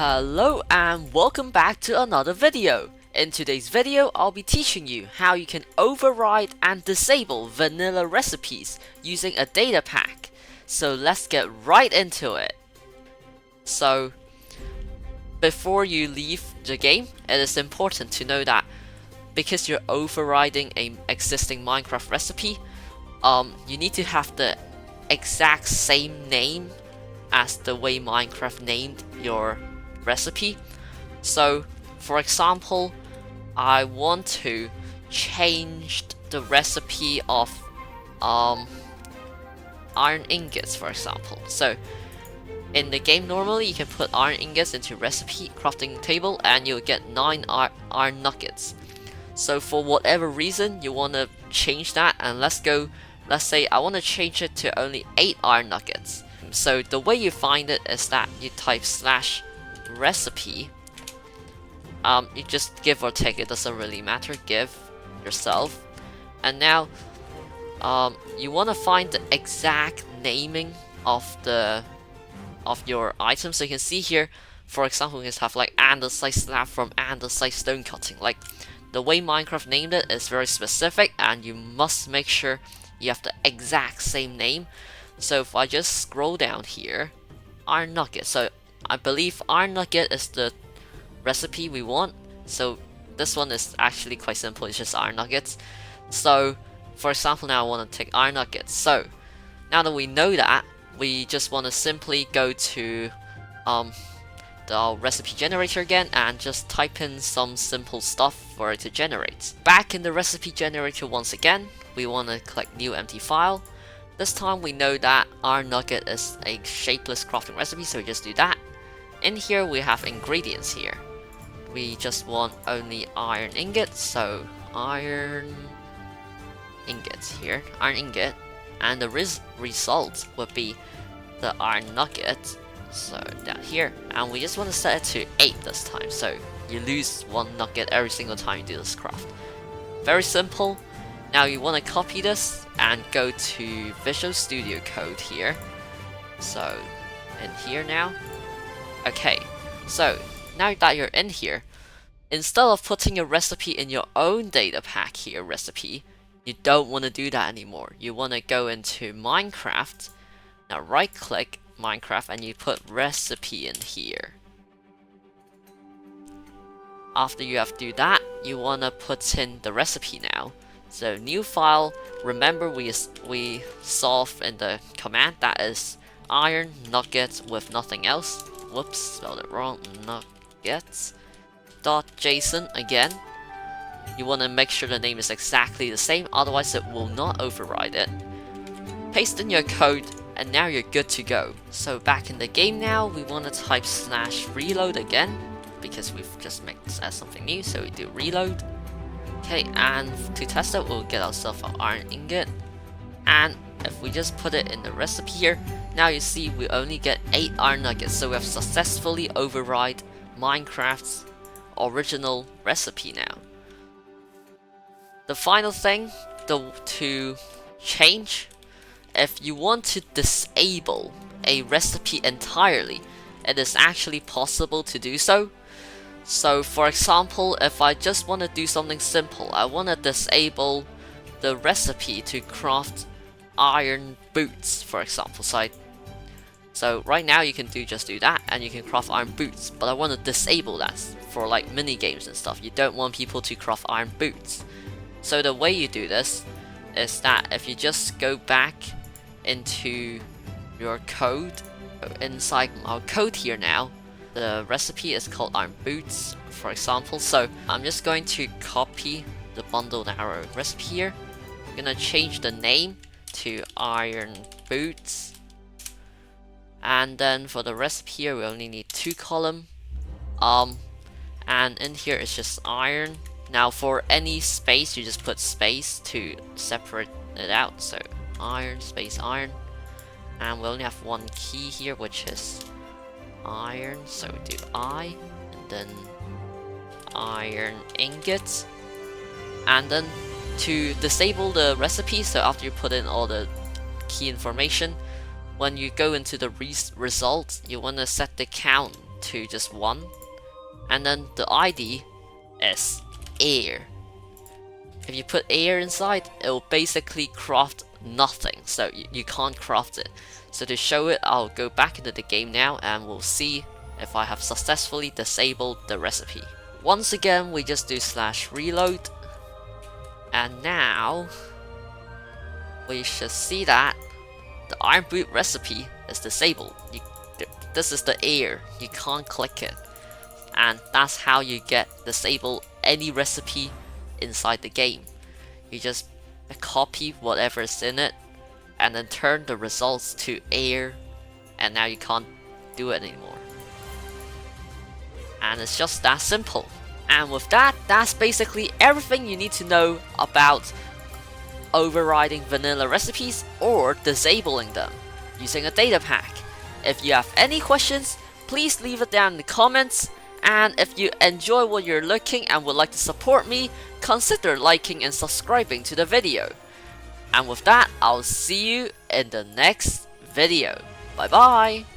Hello and welcome back to another video. In today's video, I'll be teaching you how you can override and disable vanilla recipes using a data pack. So let's get right into it. So before you leave the game, it is important to know that because you're overriding an existing Minecraft recipe, you need to have the exact same name as the way Minecraft named your recipe. So for example, I want to change the recipe of iron ingots, for example. So in the game, normally you can put iron ingots into recipe crafting table and you'll get 9 iron nuggets. So for whatever reason you want to change that, and let's say I want to change it to only 8 iron nuggets. So the way you find it is that you type /recipe. You just give or take, it doesn't really matter, give yourself. And now you want to find the exact naming of your item. So you can see here, for example, we can have like andesite slab from andesite stone cutting. Like the way Minecraft named it is very specific, and you must make sure you have the exact same name. So if I just scroll down here, iron nugget. So I believe iron nugget is the recipe we want. So this one is actually quite simple, it's just iron nuggets. So for example, now I want to take iron nuggets. So now that we know that, we just want to simply go to the recipe generator again and just type in some simple stuff for it to generate. Back in the recipe generator once again, we want to click new empty file. This time we know that iron nugget is a shapeless crafting recipe, so we just do that. In here we have ingredients here. We just want only iron ingots, so iron ingots here, iron ingot, and the result would be the iron nugget, so down here. And we just want to set it to 8 this time, so you lose 1 nugget every single time you do this craft. Very simple. Now you want to copy this and go to Visual Studio Code here. So in here now. Okay, so now that you're in here, instead of putting a recipe in your own data pack here, recipe, you don't want to do that anymore. You want to go into Minecraft. Now right click Minecraft and you put recipe in here. After you have to do that, you want to put in the recipe now. So new file, remember we solve in the command that is iron nuggets with nothing else. Whoops, spelled it wrong. Nuggets .json again. You want to make sure the name is exactly the same, otherwise it will not override it. Paste in your code and now you're good to go. So back in the game now, we want to type /reload again because we've just made this as something new, so we do reload. Okay, and to test it, we'll get ourselves an iron ingot. And if we just put it in the recipe here, now you see we only get 8 iron nuggets. So we have successfully override Minecraft's original recipe now. The final thing to change, if you want to disable a recipe entirely, it is actually possible to do so. So for example, if I just want to do something simple, I want to disable the recipe to craft iron boots, for example. So right now you can just do that and you can craft iron boots, but I want to disable that for like mini games and stuff. You don't want people to craft iron boots. So the way you do this is that if you just go back into your code, inside our code here now, the recipe is called iron boots, for example. So I'm just going to copy the bundled arrow recipe here. I'm gonna change the name to iron boots, and then for the recipe here we only need 2 column, and in here it's just iron. Now for any space you just put space to separate it out, so iron space iron, and we only have 1 key here which is iron, so we do I, and then iron ingots. And then to disable the recipe, so after you put in all the key information, when you go into the results, you want to set the count to just 1, and then the ID is air. If you put air inside, it will basically craft nothing, so you can't craft it. So to show it, I'll go back into the game now and we'll see if I have successfully disabled the recipe. Once again, we just do /reload, and now we should see that the Iron Boot recipe is disabled. This is the air, you can't click it, and that's how you get disable any recipe inside the game. You just copy whatever is in it and then turn the results to air, and now you can't do it anymore. And it's just that simple. And with that, that's basically everything you need to know about overriding vanilla recipes or disabling them using a data pack. If you have any questions, please leave it down in the comments. And if you enjoy what you're looking and would like to support me, consider liking and subscribing to the video. And with that, I'll see you in the next video. Bye bye!